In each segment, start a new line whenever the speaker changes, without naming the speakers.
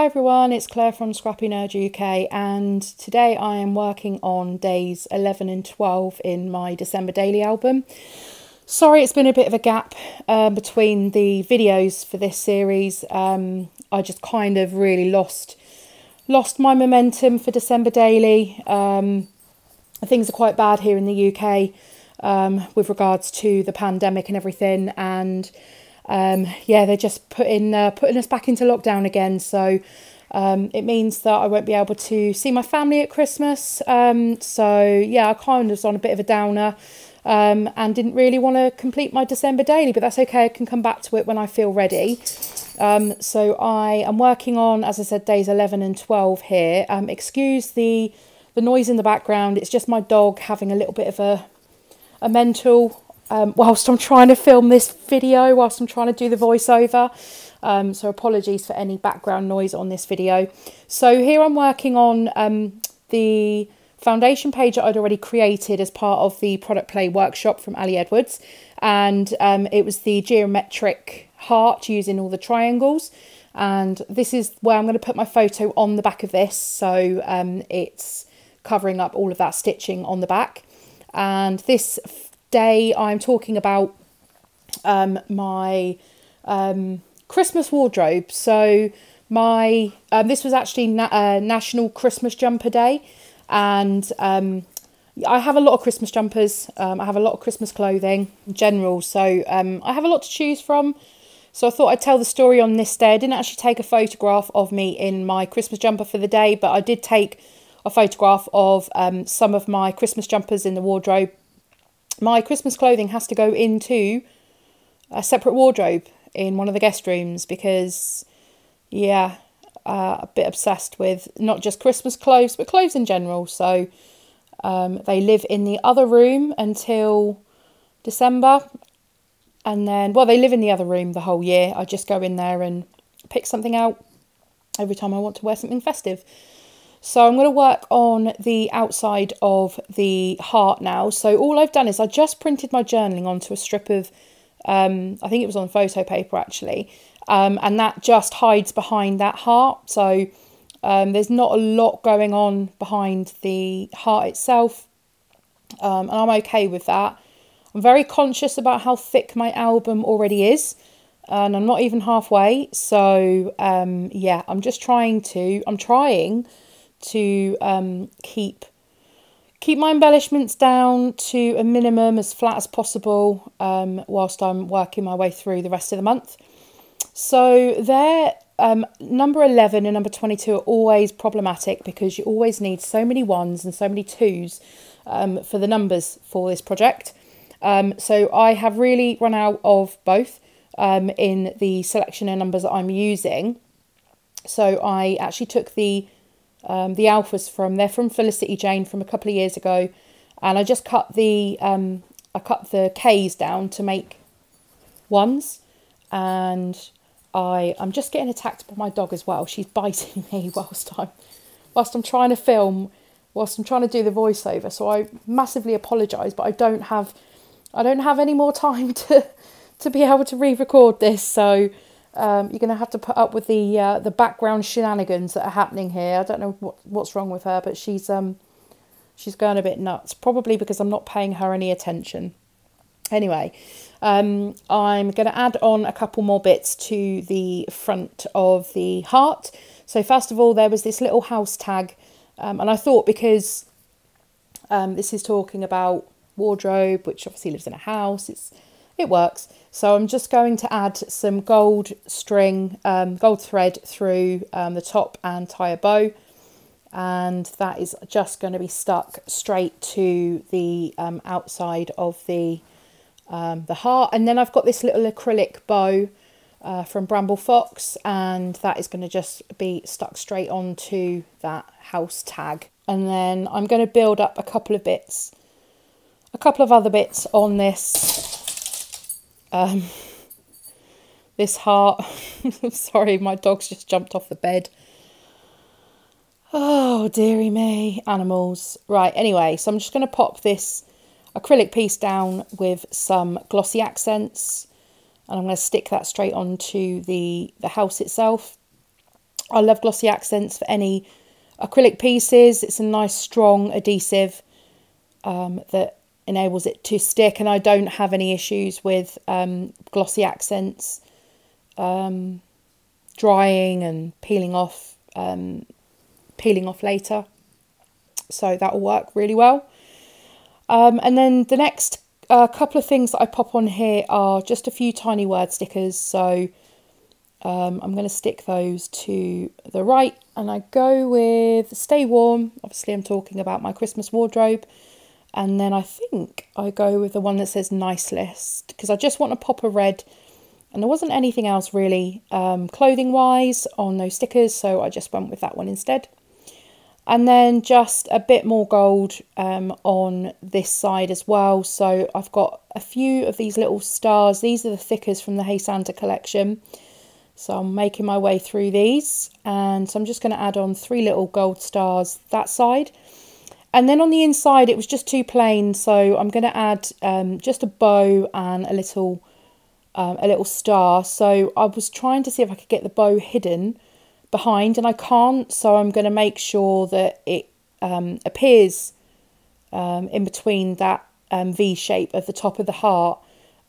everyone, it's Claire from scrappynerduk, and today I am working on days 11 and 12 in my December daily album. Sorry it's been a bit of a gap between the videos for this series. I just kind of really lost my momentum for December daily. Things are quite bad here in the UK with regards to the pandemic and everything, and yeah, they're just putting us back into lockdown again. So it means that I won't be able to see my family at Christmas. So yeah, I kind of was on a bit of a downer and didn't really want to complete my December daily, but that's okay. I can come back to it when I feel ready. So I am working on, as I said, days 11 and 12 here. Excuse the noise in the background. It's just my dog having a little bit of a mental whilst I'm trying to film this video, whilst I'm trying to do the voiceover. So apologies for any background noise on this video. So here I'm working on the foundation page that I'd already created as part of the product play workshop from Ali Edwards. And it was the geometric heart using all the triangles. And this is where I'm going to put my photo on the back of this. So it's covering up all of that stitching on the back. And this day I'm talking about my Christmas wardrobe. So my this was actually National Christmas Jumper Day, and I have a lot of Christmas jumpers. I have a lot of Christmas clothing in general, so I have a lot to choose from. So I thought I'd tell the story on this day. I didn't actually take a photograph of me in my Christmas jumper for the day, but I did take a photograph of some of my Christmas jumpers in the wardrobe. My Christmas clothing has to go into a separate wardrobe in one of the guest rooms because, yeah, a bit obsessed with not just Christmas clothes, but clothes in general. So they live in the other room until December. And then, well, they live in the other room the whole year. I just go in there and pick something out every time I want to wear something festive. So I'm going to work on the outside of the heart now. So all I've done is I just printed my journaling onto a strip of, I think it was on photo paper actually, and that just hides behind that heart. So there's not a lot going on behind the heart itself, and I'm okay with that. I'm very conscious about how thick my album already is, and I'm not even halfway. So yeah, I'm trying to keep my embellishments down to a minimum, as flat as possible, whilst I'm working my way through the rest of the month. So there, number 11 and number 22 are always problematic because you always need so many ones and so many twos for the numbers for this project. So I have really run out of both in the selection of numbers that I'm using. So I actually took the alphas they're from Felicity Jane from a couple of years ago, and I just cut the K's down to make ones, and I'm just getting attacked by my dog as well. She's biting me whilst I'm trying to film, whilst I'm trying to do the voiceover. So I massively apologise, but I don't have any more time to be able to re-record this. So you're going to have to put up with the background shenanigans that are happening here. I don't know what's wrong with her, but she's going a bit nuts. Probably because I'm not paying her any attention. Anyway, I'm going to add on a couple more bits to the front of the heart. So first of all, there was this little house tag, and I thought because this is talking about wardrobe, which obviously lives in a house, it works. So I'm just going to add some gold string, gold thread through the top and tie a bow. And that is just going to be stuck straight to the outside of the heart. And then I've got this little acrylic bow from Bramble Fox, and that is going to just be stuck straight onto that house tag. And then I'm going to build up a couple of other bits on this. This heart. Sorry, my dog's just jumped off the bed. Oh, dearie me. Animals. Right, anyway, so I'm just going to pop this acrylic piece down with some glossy accents, and I'm going to stick that straight onto the house itself. I love glossy accents for any acrylic pieces. It's a nice strong adhesive that enables it to stick, and I don't have any issues with glossy accents drying and peeling off later. So that will work really well. And then the next couple of things that I pop on here are just a few tiny word stickers. So I'm going to stick those to the right, and I go with Stay Warm. Obviously I'm talking about my Christmas wardrobe. And then I think I go with the one that says Nice List, because I just want to pop a red, and there wasn't anything else really clothing wise on those stickers, so I just went with that one instead. And then just a bit more gold on this side as well. So I've got a few of these little stars. These are the thickers from the Hey Santa collection. So I'm making my way through these. And so I'm just going to add on 3 little gold stars that side. And then on the inside, it was just too plain. So I'm going to add just a bow and a little star. So I was trying to see if I could get the bow hidden behind, and I can't, so I'm going to make sure that it appears in between that V shape of the top of the heart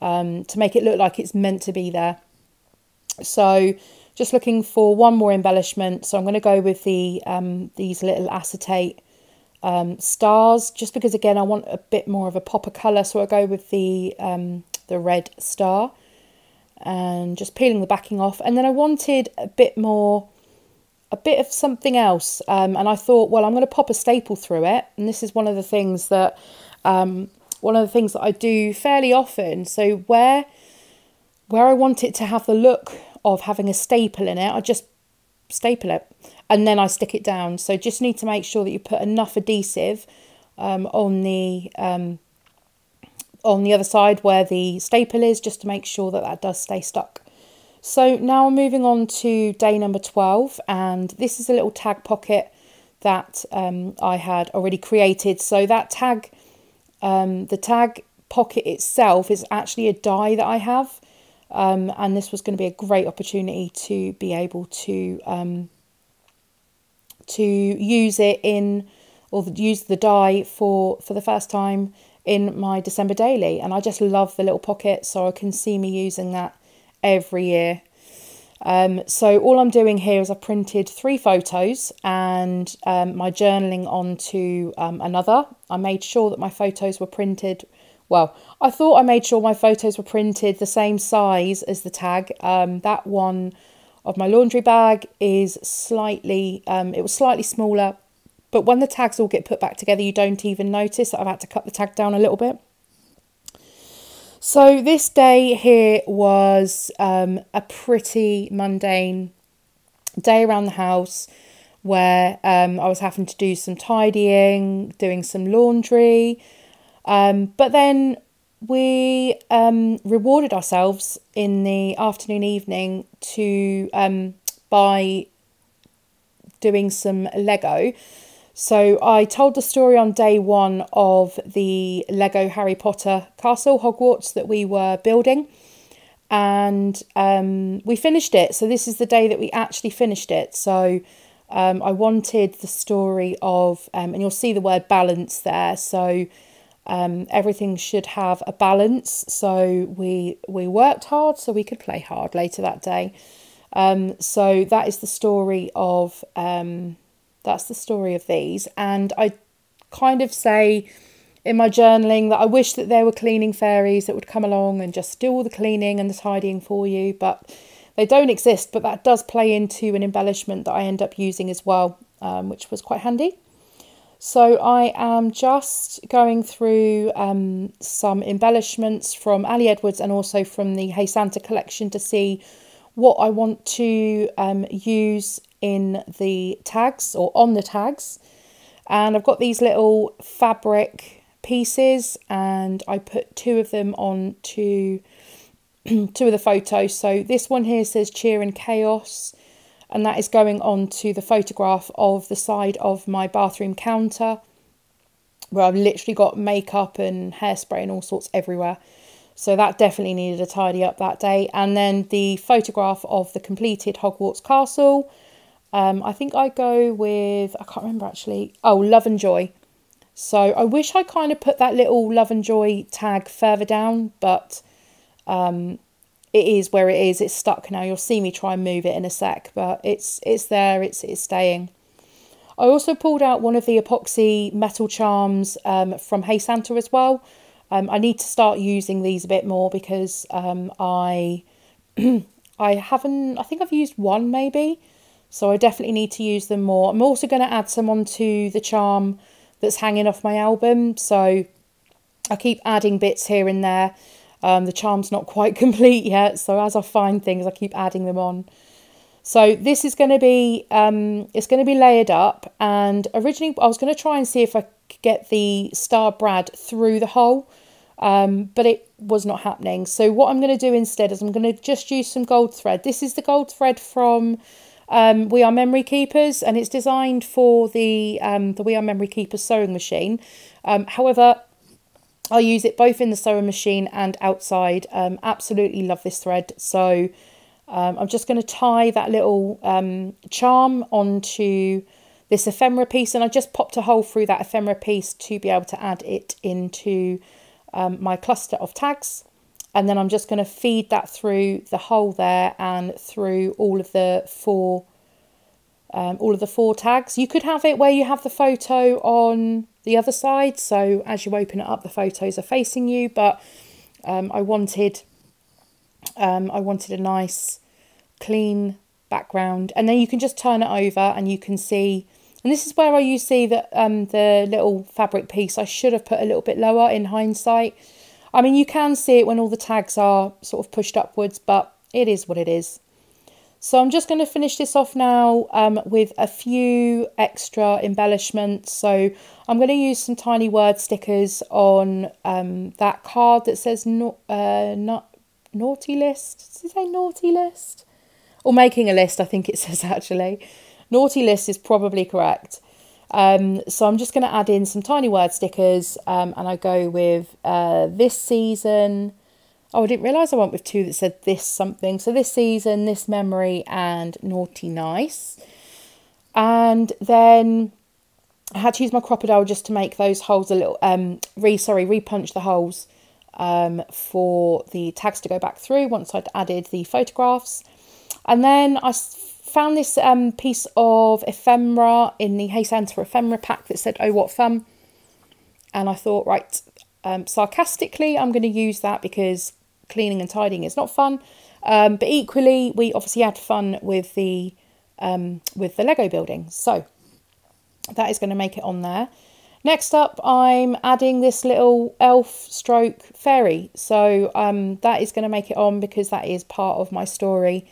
to make it look like it's meant to be there. So just looking for one more embellishment, so I'm going to go with the these little acetate stars, just because again I want a bit more of a pop of colour, so I'll go with the red star and just peeling the backing off. And then I wanted a bit of something else, and I thought, well, I'm going to pop a staple through it, and this is one of the things that I do fairly often. So where I want it to have the look of having a staple in it, I just staple it and then I stick it down. So just need to make sure that you put enough adhesive on the other side where the staple is, just to make sure that that does stay stuck. So now I'm moving on to day number 12, and this is a little tag pocket that I had already created. So that tag, the tag pocket itself is actually a die that I have, and this was going to be a great opportunity to be able to use it in, or use the die for the first time in my December daily. And I just love the little pocket, so I can see me using that every year. So all I'm doing here is I printed 3 photos and my journaling onto another. I made sure that my photos were printed, well, I thought I made sure my photos were printed the same size as the tag. That one of my laundry bag is slightly, it was slightly smaller, but when the tags all get put back together, you don't even notice that I've had to cut the tag down a little bit. So this day here was a pretty mundane day around the house, where I was having to do some tidying, doing some laundry, but then we rewarded ourselves in the afternoon, evening by doing some Lego. So I told the story on day 1 of the Lego Harry Potter castle, Hogwarts, that we were building, and we finished it. So this is the day that we actually finished it. So I wanted the story of, and you'll see the word balance there. So everything should have a balance. So we worked hard so we could play hard later that day. So that is the story of that's the story of these. And I kind of say in my journaling that I wish that there were cleaning fairies that would come along and just do all the cleaning and the tidying for you, but they don't exist. But that does play into an embellishment that I end up using as well, which was quite handy. So I am just going through some embellishments from Ali Edwards and also from the Hey Santa collection to see what I want to use in the tags, or on the tags. And I've got these little fabric pieces, and I put 2 of them on to 2 of the photos. So this one here says Cheer and Chaos, and that is going on to the photograph of the side of my bathroom counter, where I've literally got makeup and hairspray and all sorts everywhere. So that definitely needed a tidy up that day. And then the photograph of the completed Hogwarts castle I think I go with, I can't remember actually. Oh, Love and Joy. So I wish I kind of put that little Love and Joy tag further down, but it is where it is. It's stuck now. You'll see me try and move it in a sec, but it's there. It's staying. I also pulled out one of the epoxy metal charms from Hey Santa as well. I need to start using these a bit more because I haven't, I think I've used one maybe. So I definitely need to use them more. I'm also going to add some onto the charm that's hanging off my album. So I keep adding bits here and there. The charm's not quite complete yet. So as I find things, I keep adding them on. So this is going to be, it's going to be layered up. And originally I was going to try and see if I could get the Star Brad through the hole. But it was not happening. So what I'm going to do instead is I'm going to just use some gold thread. This is the gold thread from We Are Memory Keepers, and it's designed for the We Are Memory Keepers sewing machine. However, I use it both in the sewing machine and outside. Absolutely love this thread. So I'm just going to tie that little charm onto this ephemera piece, and I just popped a hole through that ephemera piece to be able to add it into my cluster of tags. And then I'm just going to feed that through the hole there and through all of the four tags. You could have it where you have the photo on the other side, so as you open it up the photos are facing you, but I wanted a nice clean background, and then you can just turn it over and you can see, and this is where you see that the little fabric piece I should have put a little bit lower in hindsight. I mean, you can see it when all the tags are sort of pushed upwards, but it is what it is. So I'm just going to finish this off now with a few extra embellishments. So I'm going to use some tiny word stickers on that card that says naughty list. Does it say naughty list? Or making a list, I think it says actually. Naughty list is probably correct. So I'm just going to add in some tiny word stickers and I go with this season. Oh, I didn't realise I went with two that said this something. So this season, this memory, and naughty nice. And then I had to use my crocodile just to make those holes a little, repunch the holes for the tags to go back through once I'd added the photographs. And then I found this piece of ephemera in the Hey Santa ephemera pack that said, "Oh, what fun." And I thought, right, sarcastically, I'm going to use that because cleaning and tidying is not fun. But equally, we obviously had fun with the Lego building. So that is going to make it on there. Next up, I'm adding this little elf stroke fairy. So that is going to make it on because that is part of my story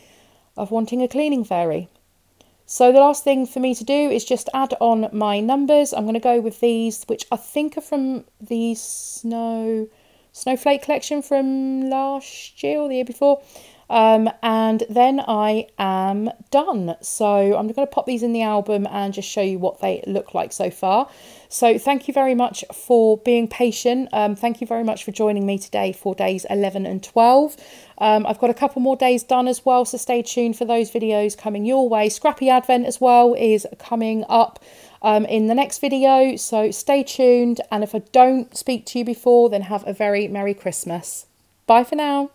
of wanting a cleaning fairy. So the last thing for me to do is just add on my numbers. I'm going to go with these, which I think are from the Snowflake collection from last year or the year before. And then I am done. So I'm going to pop these in the album and just show you what they look like so far. So thank you very much for being patient. Thank you very much for joining me today for days 11 and 12. I've got a couple more days done as well, so stay tuned for those videos coming your way. Scrappy Advent as well is coming up in the next video, so stay tuned. And if I don't speak to you before, then have a very Merry Christmas. Bye for now.